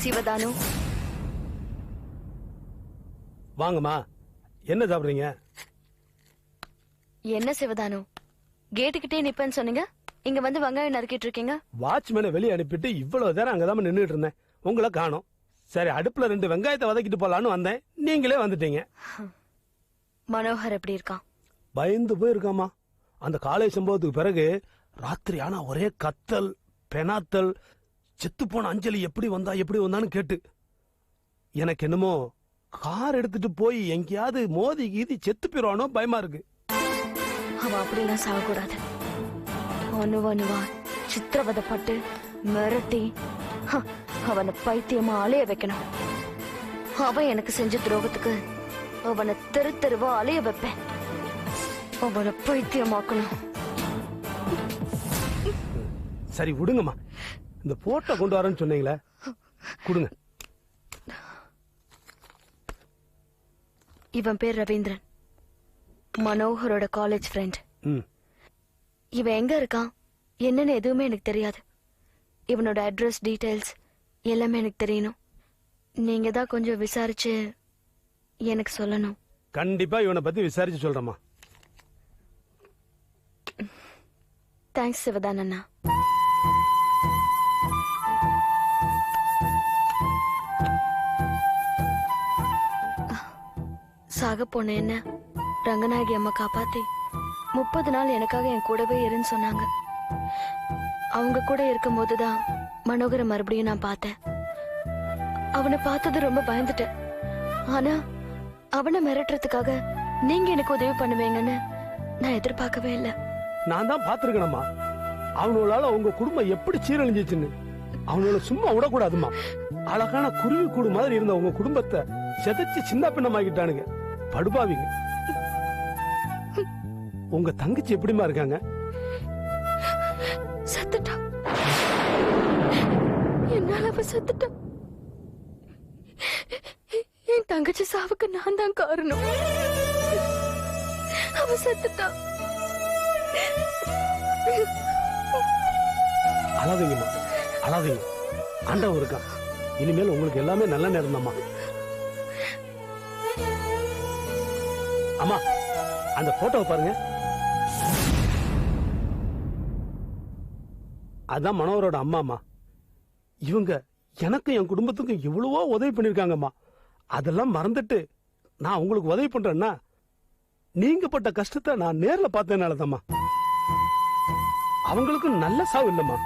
சிவதானு, வாங்கம்மா. என்ன சாப்பிடுறீங்க? என்ன சிவதானு, கேட்டுக்கிட்டே நிப்பேன்னு சொன்னீங்க, இங்க வந்து வெங்காயம் நறுக்கிட்டு இருக்கீங்க. வாட்ச்மேனை வெளியே அனுப்பிட்டு இவ்வளவு நேரம் அங்கதான் நின்றுட்டு இருந்தேன், உங்களை காணோம். சரி, அடுப்புல 2 வெங்காயத்தை வதக்கிட்டு போலான்னு வந்தேன், நீங்களே வந்துட்டீங்க. மனோகர் எப்படி இருக்கான்? பயந்து போயிருக்காமா. அந்த காலை சம்பவத்துக்கு பிறகு ராத்திரி ஆனா ஒரே கத்தல் பெனாத்தல், செத்து போன அஞ்சலி எப்படி வந்தான்னு கேட்டு எனக்கு என்னமோ கார் எடுத்துட்டு போய் எங்கேயாவது மோதி கீதி செத்து போயிடுவானோ பயமா இருக்கு. அவன் அப்படிலாம் சாகக்கூடாது. அணுவா சித்திரவதைப்பட்டு மிரட்டி அவனை பைத்தியமா அலைய வைக்கணும். அவன் எனக்கு செஞ்ச துரோகத்துக்கு அவனை தெருவா அலைய வைப்பேன். அவனை பைத்தியமாக்கணும். சரி விடுங்கம்மா, இந்த போட்டோ கொண்டு வரேன்னு சொன்னீங்களே, கொடுங்க. இவன் பேர் ரவீந்திரன், மனோகரோட காலேஜ் ஃப்ரெண்ட். இவன் எங்க இருக்கான் என்னன்னு எதுவுமே எனக்கு தெரியாது. இவனோட அட்ரஸ் டீடைல்ஸ் எல்லாமே எனக்கு தெரியணும். நீங்க தான் கொஞ்சம் விசாரிச்சு எனக்கு சொல்லணும். கண்டிப்பா இவனை பத்தி விசாரிச்சு சொல்றேம்மா. தேங்க்ஸ் சிவதானண்ணா. சாக போன என்ன ரங்கநாயகி அம்மா காப்பாத்தி 30 நாள் எனக்காக என் கூடவே இருன்னு சொன்னாங்க. அவங்க கூட இருக்கும் போதுதான் மனோகரை மறுபடியும் நான் பார்த்தேன். அவனை பார்த்தது ரொம்ப பயந்துட்டேன். ஆனா அவனை மிரட்டுறதுக்காக நீங்க எனக்கு உதவி பண்ணுவீங்கன்னு நான் எதிர்பார்க்கவே இல்லை. நான் தான் பாத்துருக்கேனம்மா, அவனோளால உங்க குடும்பம் எப்படி சீரழிஞ்சிச்சுன்னு. அவனோட சும்மா விடக்கூடாதுமா. அழகான குருவி கூடு மாதிரி இருந்த உங்க குடும்பத்தை செதைச்சு சின்ன பின்னமாக்கிட்டானுங்க, படுபாவிங்க. உங்க தங்கச்சி எப்படிமா இருக்காங்க? செத்துட்டா. என்னால அவ செத்துட்டா. என் தங்கச்சி சாவுக்கு நான் தான் காரணம். அவ செத்துட்டா. அழாதீங்கம்மா, அழாதீங்க. ஆண்டவன் இருக்கான். இனிமேல் உங்களுக்கு எல்லாமே நல்ல நேரம் தான்மா. அம்மா, அந்த போட்டோவை பாருங்க. அதான் மனோகரோட அம்மாமா. இவங்க எனக்கு என் குடும்பத்துக்கும் எவ்வளவோ உதவி பண்ணிருக்காங்கம்மா. அதெல்லாம் மறந்துட்டு நான் உங்களுக்கு உதவி பண்றேன்னா நீங்க பட்ட கஷ்டத்தை நான் நேர்ல பார்த்தேனாலதாம்மா. அவங்களுக்கு நல்ல சாவு இல்லம்மா.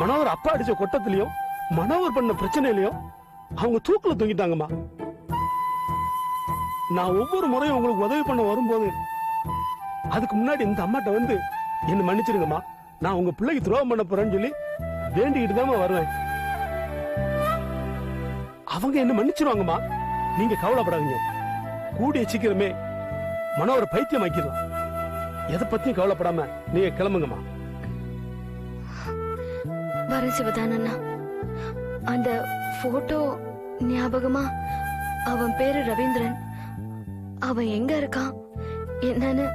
மனோகர் அப்பா அடிச்ச கொட்டத்திலயும் மனோகர் பண்ண பிரச்சனையிலயும் அவங்க தூக்குல தூங்கிட்டாங்கம்மா. நான் ஒவ்வொரு முறையும் உங்களுக்கு உதவி பண்ண வரும்போது அதுக்கு முன்னாடி இந்த அம்மாட்ட வந்து என்ன மன்னிச்சிருங்கம்மா, நான் உங்க பிள்ளைக்கு துரோகம் பண்ண போறேன்னு சொல்லி வேண்டிக்கிட்டு தான் வருவேன். அவங்க என்ன மன்னிச்சிருவாங்கம்மா, நீங்க கவலைப்படாதீங்க. கூடிய சீக்கிரமே மனோகரை பைத்தியம் ஆக்கிடலாம். எதை பத்தியும் கவலைப்படாம நீங்க கிளம்புங்கம்மா. வர சிவதானண்ணா, அந்த போட்டோ ஞாபகமா? அவன் பேரு ரவீந்திரன். அவன் எங்க இருக்கான் என்னன்னு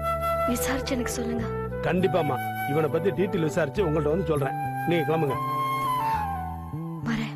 விசாரிச்சு எனக்கு சொல்லுங்க. கண்டிப்பாமா, இவனை பத்தி டீட்டெயில் விசாரிச்சு உங்கள்ட்ட வந்து சொல்றேன். நீங்க கிளம்புங்க. வரேன்.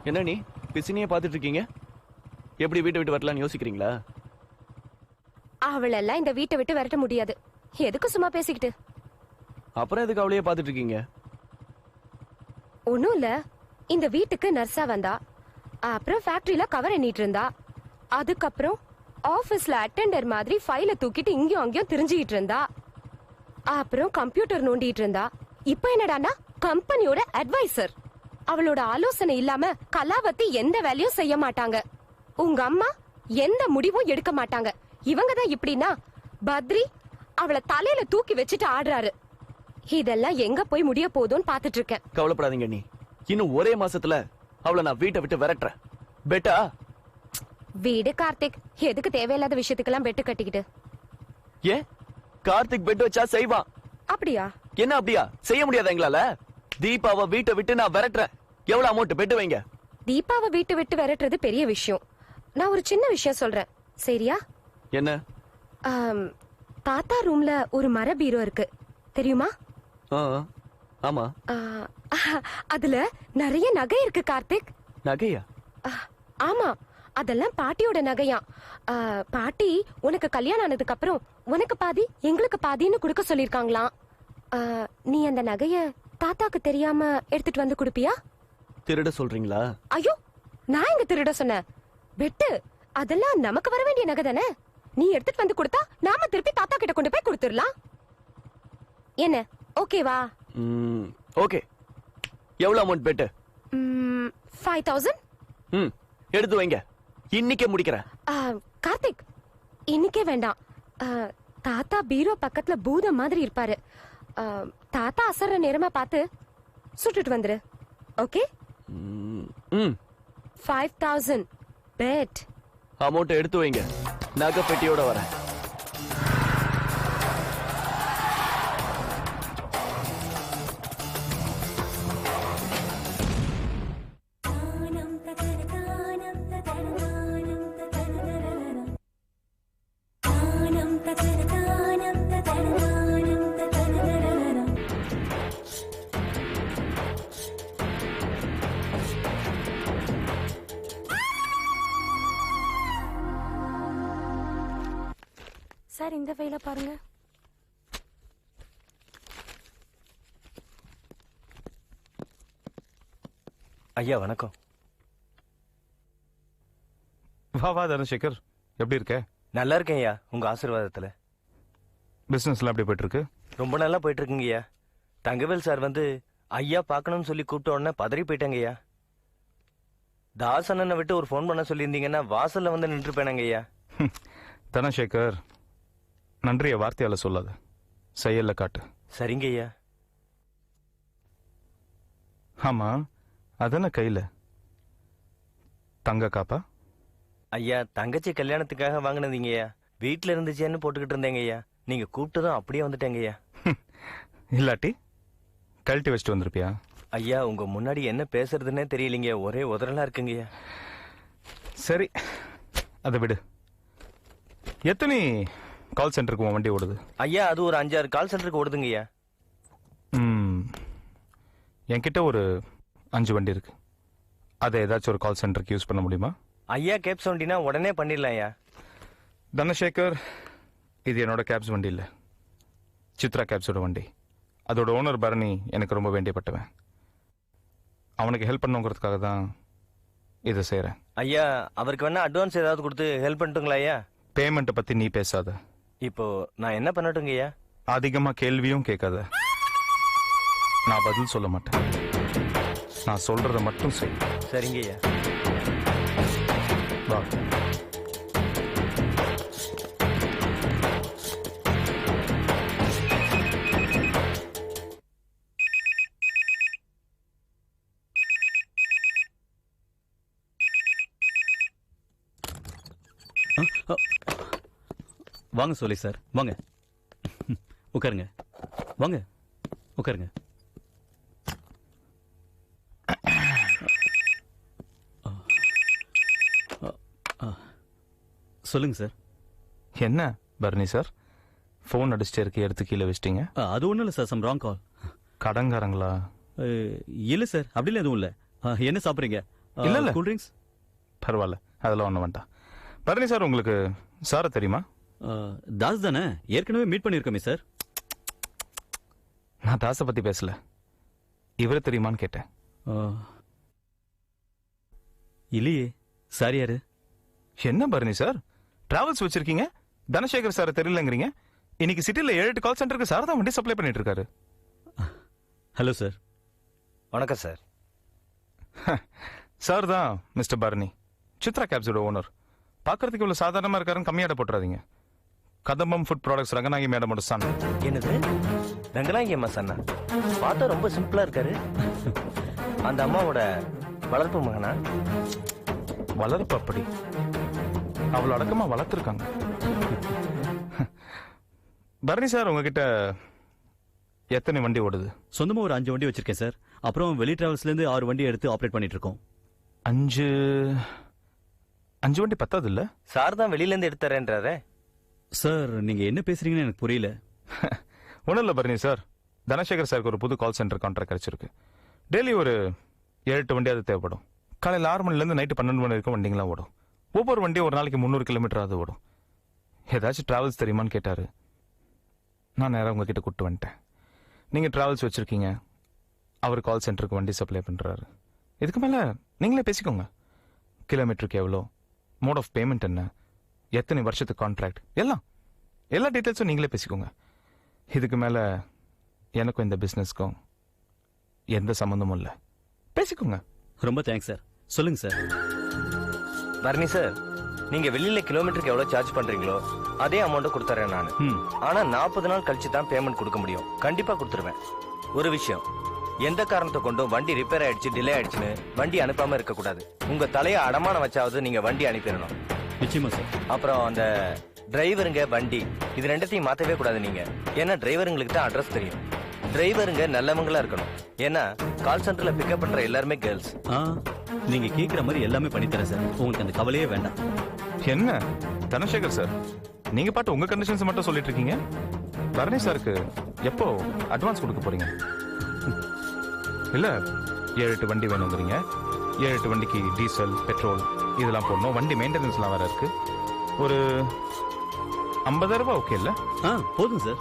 என்ன நீ பிசினியே பாத்துட்டு இருக்கீங்க? எப்படி வீட்டை விட்டு வரலாம்னு யோசிக்கிறீங்களா? அவளெல்லாம் இந்த வீட்டை விட்டு விரட்ட முடியாது. எதுக்கு சும்மா பேசிக்கிட்டு? அப்புறம் எதுக்கு அவளையே பாத்துட்டு இருக்கீங்க? ஒண்ணும் இல்ல, இந்த வீட்டுக்கு நர்ஸா வந்தா, அப்புறம் ஃபேக்டரியில கவர் எண்ணிட்டு இருந்தா, அதுக்கப்புறம் ஆபீஸ்ல அட்டெண்டர் மாதிரி ஃபைல தூக்கிட்டு இங்கேயும் அங்கேயும் திரிஞ்சுக்கிட்டு இருந்தா, அப்புறம் கம்ப்யூட்டர் நோண்டிட்டு இருந்தா, இப்ப என்னடானா கம்பெனியோட அட்வைசர். அவளோட ஆலோசனை இல்லாம கலாவதி எந்த வேலையும் செய்ய மாட்டாங்க. உங்க அம்மா எந்த முடிவும் எடுக்க மாட்டாங்க. இவங்க தான் இப்படின்னா பத்ரி அவளை தலையில தூக்கி வச்சுட்டு ஆடுறாரு. இதெல்லாம் எங்க போய் முடிய போகுதுன்னு பாத்துட்டு இருக்கேன். கவலைப்படாதீங்க நீ, இன்னும் ஒரே மாசத்துல அவளை நான் வீட்டை விட்டு விரட்டுறேன். பெட்டா? வீடு கார்த்திக், எதுக்கு தேவையில்லாத விஷயத்துக்கெல்லாம் பெட்டு கட்டிக்கிட்டு? ஏன் கார்த்திக் பெட் வச்சா செய்வான். அப்படியா? என்ன அப்படியா? செய்ய முடியாதா எங்களால? தீபாவை வீட்டை விட்டு நான் விரட்டுறேன். எவ்வளவு அமௌண்ட் பெட்டு வைங்க? தீபாவை வீட்டு விட்டு விரட்டுறது பெரிய விஷயம். நான் ஒரு சின்ன விஷயம் சொல்றேன், சரியா? என்ன? தாத்தா ரூம்ல ஒரு மர பீரோ இருக்கு, தெரியுமா? ஆ, ஆமா. அதுல நிறைய நகை இருக்கு கார்த்திக். நகையா? ஆமா, அதெல்லாம் பாட்டியோட நகையா. பாட்டி உனக்கு கல்யாணம் ஆனதுக்கு அப்புறம் உனக்கு பாதி எங்களுக்கு பாதின்னு கொடுக்க சொல்லிருக்காங்களாம். நீ அந்த நகைய தாத்தாக்கு தெரியாம எடுத்துட்டு வந்து கொடுப்பியா? திருட சொல்றீங்களா? ஐயோ, நான் எங்க திருட சொன்னேன்? பெட்டு அதெல்லாம் நமக்கு வர வேண்டிய நகை தானே. நீ எடுத்துட்டு வந்து கொடுத்தா நாம திருப்பி தாத்தா கிட்ட கொண்டு போய் கொடுத்துடலாம். என்ன, ஓகேவா? ஓகே. எவ்வளவு அமௌண்ட் பெட்டு? 5000. எடுத்து வைங்க, இன்னைக்கே முடிக்கிறேன். கார்த்திக், இன்னைக்கே வேண்டாம். தாத்தா பீரோ பக்கத்துல பூதம் மாதிரி இருப்பாரு. தாத்தா அசர்ற நேரமா பார்த்து சுட்டுட்டு வந்துரு, ஓகே? 5000 பெட். அமௌண்ட் எடுத்து வைங்க, நகை பெட்டியோட வரேன். சார், இந்த ஃபைல பாருங்க. ஐயா வணக்கம். வா தனசேகர், எப்படி இருக்க? நல்லா இருக்கேன் ஐயா, உங்க ஆசீர்வாதத்துல. பிசினஸ்லாம் எப்படி போயிட்டு இருக்கு? ரொம்ப நல்லா போயிட்டு இருக்குங்க ஐயா. தங்கவேல் சார் வந்து ஐயா பார்க்கணும்னு சொல்லி கூப்பிட்ட உடனே பதறி போயிட்டாங்க ஐயா. தாஸ் அண்ணனை விட்டு ஒரு ஃபோன் பண்ண சொல்லியிருந்தீங்கன்னா வாசல்ல வந்து நின்றுப்பேனாங்க ஐயா. தனசேகர், நன்றிய வார்த்தையால சொல்லாத, செயல்ல காட்டு. சரிங்க ஐயா. ஆமா, அதென்ன கையில தங்க காப்பா? ஐயா, தங்கச்சி கல்யாணத்துக்காக வாங்கினதீங்க ஐயா. வீட்டுல இருந்துச்சேன்னு போட்டுக்கிட்டு இருந்தேங்க ஐயா. நீங்க கூப்பிட்டதும் அப்படியே வந்துட்டேங்க ஐயா. இல்லாட்டி கழட்டி வச்சுட்டு வந்திருப்பியா? ஐயா, உங்க முன்னாடி என்ன பேசுறதுன்னே தெரியலீங்க, ஒரே உதறலா இருக்குங்க ஐயா. சரி, அதை விடு. எத்தனை கால் சென்டருக்கு உன் வண்டி ஓடுது? ஐயா, அது ஒரு 5-6 கால் சென்டருக்கு ஓடுதுங்க ஐயா. என்கிட்ட ஒரு 5 வண்டி இருக்கு. அதை ஏதாச்சும் ஒரு கால் சென்டருக்கு யூஸ் பண்ண முடியுமா? ஐயா, கேப்ஸ் வண்டினா உடனே பண்ணிடலாம் ஐயா. தனசேகர், இது என்னோட கேப்ஸ் வண்டி இல்லை, சித்ரா கேப்ஸோட வண்டி. அதோட ஓனர் பரணி எனக்கு ரொம்ப வேண்டியப்பட்டவன். அவனுக்கு ஹெல்ப் பண்ணுங்கிறதுக்காக தான் இதை செய்கிறேன். ஐயா, அவருக்கு வேணா அட்வான்ஸ் ஏதாவது கொடுத்து ஹெல்ப் பண்ணிட்டுங்களா ஐயா? பேமெண்ட்டை பற்றி நீ பேசாத. இப்போ நான் என்ன பண்ணட்டுங்க ஐயா? அதிகமாக கேள்வியும் கேட்காத. நான் பதில் சொல்ல மாட்டேன், நான் சொல்றத மட்டும் செய். சரிங்க ஐயா. வா. வாங்க சொல்லி சார், வாங்க உட்காருங்க. வாங்க உட்காருங்க. சொல்லுங்க சார். என்ன பரணி சார், ஃபோன் அடிச்சுட்டே இருக்கு, எடுத்து கீழே வச்சிட்டீங்க? அது ஒன்றும் இல்லை சார், சம் ராங் கால். கடங்காரங்களா? இல்லை சார், அப்படிலாம் எதுவும் இல்லை. என்ன சாப்பிட்றீங்க? இல்ல இல்ல, கூல் ட்ரிங்க்ஸ். பரவாயில்ல, அதெல்லாம் ஒன்றும் வேண்டாம். பரணி சார், உங்களுக்கு சாரை தெரியுமா? தாஸ் தானே, ஏற்கனவே மீட் பண்ணியிருக்கோமே சார். நான் தாஸை பற்றி பேசல, இவரை தெரியுமான்னு கேட்டேன். இல்லையே சார். யாரு? என்ன பரணி சார், டிராவல்ஸ் வச்சிருக்கீங்க, தனசேகர் சாரை தெரியலங்கிறீங்க. இன்னைக்கு சிட்டில 7-8 கால் சென்டருக்கு சார் தான் வண்டி சப்ளை பண்ணிட்டு இருக்காரு. Hello sir. வணக்கம் சார். சார் தான் மிஸ்டர் பரணி, சித்ரா கேப்ஸோட ஓனர். பார்க்கறதுக்கு இவ்வளவு சாதாரணமா இருக்காருன்னு கம்மியாட போட்டுறாதீங்க. கதம்பம் ஃபுட் ப்ராடக்ட்ஸ் ரங்கநாயகி மேடமோட சன். என்னது ரங்கநாயகி அம்மா சொன்னா? பார்த்தா ரொம்ப சிம்பிளா இருக்காரு. அந்த அம்மாவோட வளர்ப்பு மகனா? வளர்ப்பு அப்படி அவ்வளோ அடக்கமா வளர்த்துருக்காங்க. பரணி சார், உங்ககிட்ட எத்தனை வண்டி ஓடுது? சொந்தமா ஒரு 5 வண்டி வச்சிருக்கேன் சார். அப்புறம் வெளி டிராவல்ஸ்ல இருந்து 6 வண்டி எடுத்து ஆப்ரேட் பண்ணிட்டு இருக்கோம். 5 வண்டி பத்தாது இல்ல? சார் தான் வெளியில இருந்து எடுத்துறேன்றாரே. சார் நீங்க என்ன பேசுறீங்கன்னு எனக்கு புரியல. ஒன்றும் இல்லை பரணி சார், தனசேகர் சாருக்கு ஒரு புது கால் சென்டர் கான்ட்ராக்ட் கிடைச்சிருக்கு. டெய்லி ஒரு 7-8 வண்டி அது தேவைப்படும். காலையில் 6 மணிலேருந்து நைட்டு 12 மணி வரைக்கும் வண்டிங்களாம் ஓடும். ஒவ்வொரு வண்டியும் ஒரு நாளைக்கு 300 கிலோமீட்டர் அது ஓடும். ஏதாச்சும் டிராவல்ஸ் தெரியுமான்னு கேட்டார். நான் நேராக உங்ககிட்ட கூப்பிட்டு வந்துட்டேன். நீங்கள் டிராவல்ஸ் வச்சுருக்கீங்க, அவர் கால் சென்டருக்கு வண்டி சப்ளை பண்ணுறாரு. இதுக்கு மேலே நீங்களே பேசிக்கோங்க. கிலோமீட்டருக்கு எவ்வளோ, மோட் ஆஃப் பேமெண்ட் என்ன, எத்தனை வருஷத்துக்கு கான்ட்ராக்ட், எல்லா டீட்டெயில்ஸும் நீங்களே பேசிக்கோங்க. இதுக்கு மேலே எனக்கும் இந்த பிஸ்னஸ்க்கும் எந்த சம்மந்தமும் இல்லை. பேசிக்கோங்க. ரொம்ப தேங்க்ஸ் சார். சொல்லுங்க சார். பரணி சார், நீங்க வெளியில கிலோமீட்டருக்கு எவ்வளவு சார்ஜ் பண்றீங்களோ அதே அமௌண்ட் கொடுத்துறேன் நான். ஆனா 40 நாள் கழிச்சு தான் பேமெண்ட் கொடுக்க முடியும். கண்டிப்பா கொடுத்துருவேன். ஒரு விஷயம், எந்த காரணத்தை கொண்டும் வண்டி ரிப்பேர் ஆயிடுச்சு, டிலே ஆயிடுச்சுன்னு வண்டி அனுப்பாம இருக்க கூடாது. உங்க தலையை அடமானம் வச்சாவது நீங்க வண்டி அனுப்பிடணும். நிச்சயமா சார். அப்புறம் அந்த டிரைவருங்க வண்டி இது ரெண்டத்தையும் மாத்தவே கூடாது நீங்க. ஏன்னா டிரைவருங்களுக்கு தான் அட்ரஸ் தெரியும். டிரைவருங்க நல்லவங்களா இருக்கணும். ஏன்னா கால் சென்டர்ல பிக்கப் பண்ற எல்லாருமே கேர்ள்ஸ். நீங்க கேக்குற மாதிரி எல்லாமே பண்ணித்தரேன் சார். உங்களுக்கு அந்த கவலையே வேண்டாம். என்ன தனசேகர் சார், நீங்க பாட்டு உங்க கண்டிஷன்ஸ் மட்டும் சொல்லிட்டு இருக்கீங்க. பரணி சாருக்கு எப்போ அட்வான்ஸ் கொடுக்க போறீங்க? இல்ல 7-8 வண்டி வேணுங்கிறீங்க. 7-8 வண்டிக்கு டீசல், பெட்ரோல் இதெல்லாம் போடணும். வண்டி மெயின்டெனன்ஸ்லாம் வேற இருக்கு. ஒரு 50,000 ரூபாய் ஓகே இல்ல? போதும் சார்.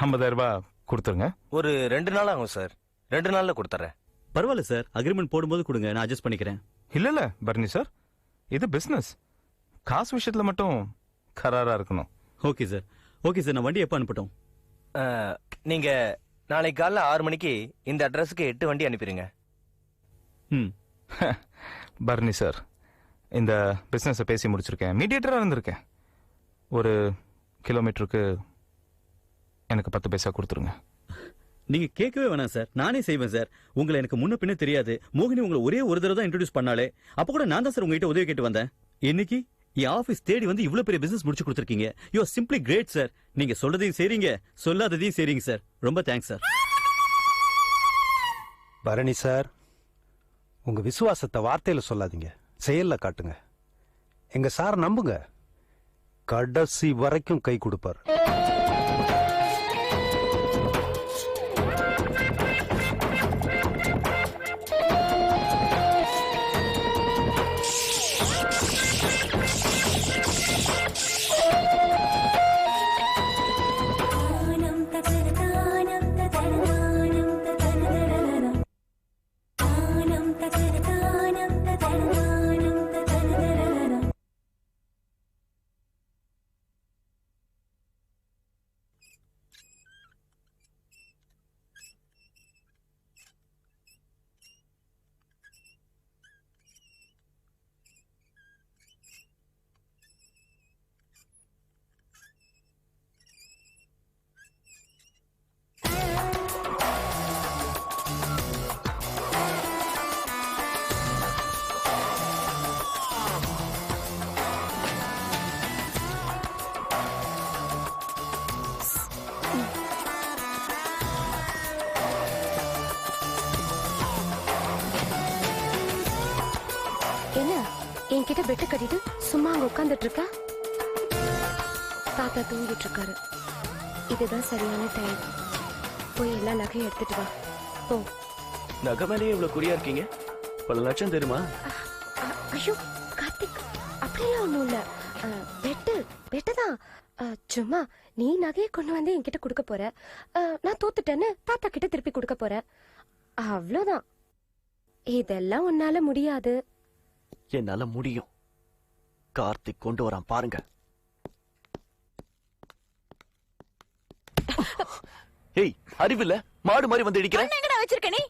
50,000 ரூபாய் கொடுத்துருங்க. ஒரு 2 நாள் ஆகும் சார். 2 நாள்ல கொடுத்துறேன். பரவாயில்ல சார். அக்ரிமெண்ட் போடும்போது கொடுங்க, நான் அட்ஜஸ்ட் பண்ணிக்கிறேன். இல்ல பரணி சார், இது பிசினஸ். காசு விஷயத்துல மட்டும் கராரா இருக்கணும். Okay sir. ஓகே சார், நான் வண்டி எப்போ அனுப்பட்டும்? நீங்க நாளைக்கு காலைல 6 மணிக்கு இந்த அட்ரஸுக்கு 8 வண்டி அனுப்பிடுங்க. பரணி சார், இந்த பிசினஸை பேசி முடிச்சிருக்கேன். மீடியேட்டரா இருந்திருக்கேன். ஒரு கிலோமீட்டருக்கு எனக்கு 10 பைசா கொடுத்துருங்க. நீங்க கேட்கவே வேணாம் சார், நானே செய்வேன் சார். உங்களை எனக்கு முன்ன பின்ன தெரியாது. மோகினி உங்களை ஒரே ஒரு தடவை தான் இன்ட்ரோடியூஸ் பண்ணாலே. அப்ப கூட நான் தான் சார் உங்ககிட்ட உதவி கேட்டு வந்தேன். இன்னைக்கு என் ஆபீஸ் தேடி வந்து இவ்வளவு பெரிய பிசினஸ் முடிச்சு கொடுத்துருக்கீங்க. You are simply great sir. நீங்க சொல்றதையும் செய்றீங்க, சொல்லாததையும் செய்றீங்க சார். ரொம்ப தேங்க்ஸ் சார். பரணி சார், உங்க விசுவாசத்தை வார்த்தையில சொல்லாதீங்க, செயல்ல காட்டுங்க. எங்க சார் நம்புங்க, கடைசி வரைக்கும் கை கொடுப்பார். என்ன என்கிட்ட பெட்டு கட்டிட்டு சும்மா அங்க உட்காந்துட்டு இருக்கா? தாத்தா தூங்கிட்டு இருக்காரு. இதுதான் சரியான டைம். போய் எல்லா நகையும் எடுத்துட்டு வா. போ. நகை மேலேயே இவ்வளவு குறியா இருக்கீங்க? பல லட்சம் தெரியுமா? ஐயோ கார்த்திக், அப்படியெல்லாம் ஒண்ணும் இல்ல. பெட்டு தான். சும்மா நீ நகையை கொண்டு வந்து என்கிட்ட கொடுக்க போற. நான் தோத்துட்டேன்னு தாத்தா கிட்ட திருப்பி கொடுக்க போறேன். அவ்வளவுதான். இதெல்லாம் உன்னால முடியாது. என்னால முடியும். கார்த்திக் கொண்டு வரான் பாருங்க. ஏய், அறிவில்ல, மாடு மாதிரி வந்து இடிக்கிற. எங்கடா வச்சிருக்க நீ?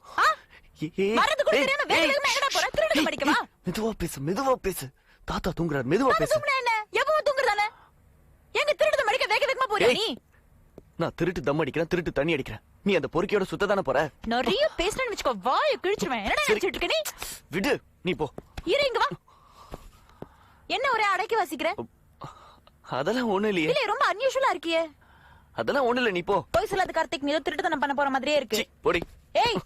மருந்து குடிக்கறேன்னு வேக வேகமா எங்கடா போற? திருடுங்க படிக்கவா? மெதுவா பேசு. தாத்தா தூங்குறார், மெதுவா பேசு. என்ன எப்பவும் தூங்குறதானே? எங்க திருடுது மடிக்க வேக திருடுவ நீ நான் திருட்டு தம் அடிக்கிறேன், திருட்டு தண்ணி அடிக்கிறேன். நீ அந்த பொறுக்கியோட சுத்த தானே போற? நிறைய பேசணும்னு வச்சுக்கோ, வாயை கிழிச்சிருவேன். என்ன நினைச்சிட்டு இருக்க நீ? விடு, நீ போ. இரு, இங்க வா. என்ன ஒரே அடக்கி வாசிக்கிற? அதெல்லாம் ஒண்ணு இல்லையே. இல்ல, ரொம்ப அன்யூஷுவலா இருக்கியே. அதெல்லாம் ஒண்ணு இல்ல, நீ போ. போய் சொல்லாத கார்த்திக், நீ ஏதோ திருட்டுத்தனம் பண்ண போற மாதிரியே இருக்கு. சீ, போடி. ஏய்,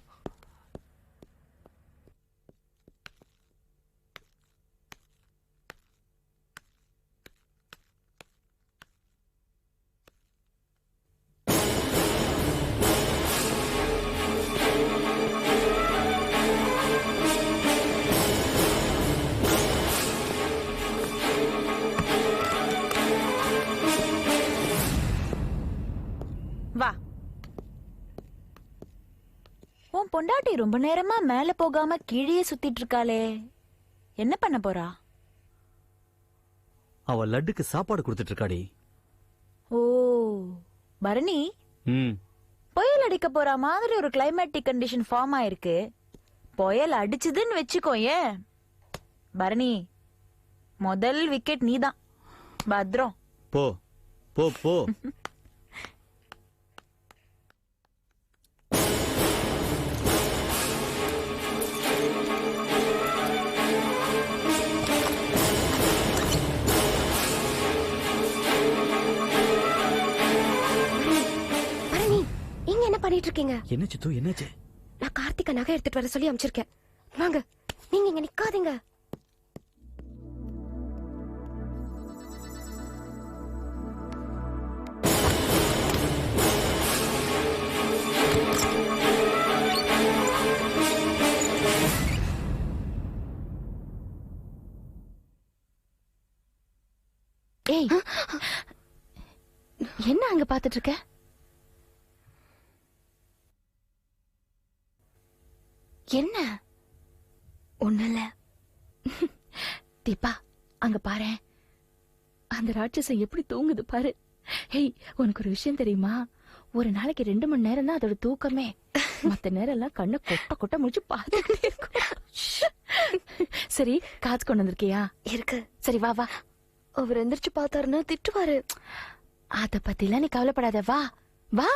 வா. உன் பொண்டாட்டி ரொம்ப நேரமா மேல போகாம கீழே சுத்திட்டு இருக்காளே, என்ன பண்ண போறா? அவ லட்டுக்கு சாப்பாடு கொடுத்துட்டு இருக்காடி. ஓ, பரணி, ம் புயல் அடிக்க போற மாதிரி ஒரு கிளைமேட்டிக் கண்டிஷன் ஃபார்ம் ஆயிருக்கு. புயல் அடிச்சுதுன்னு வச்சுக்கோ, ஏன் பரணி, முதல் விக்கெட் நீதான். பத்ரம். போ போ போ. பரணி, இங்க என்ன பண்ணிட்டு இருக்கீங்க? என்ன சித்து, என்னாச்சு? நான் கார்த்திகா நகை எடுத்துட்டு வர சொல்லி அனுப்பிச்சிருக்கேன். வாங்க, நீங்க இங்க நிக்காதீங்க. ஏய், என்ன அங்க பாத்துட்டு இருக்க? என்ன? ஒண்ணு இல்ல. தீபா, அங்க பாரு, அந்த ராட்சசம் எப்படி தூங்குது பாரு. ஏய், உனக்கு ஒரு விஷயம் தெரியுமா? ஒரு நாளைக்கு 2 மணி நேரம் தான் அதோட தூக்கமே. மத்த நேரம் எல்லாம் கண்ணை கொட்ட கொட்ட முடிச்சு பாத்துக்கிட்டே இருக்கும். சரி, காசு கொண்டு வந்திருக்கியா? இருக்கு. சரி, வா வா. அவர் எந்திரிச்சு பார்த்தாருன்னா திட்டுவாரு. அத பத்திலாம் நீ கவலைப்படாத, வா வா.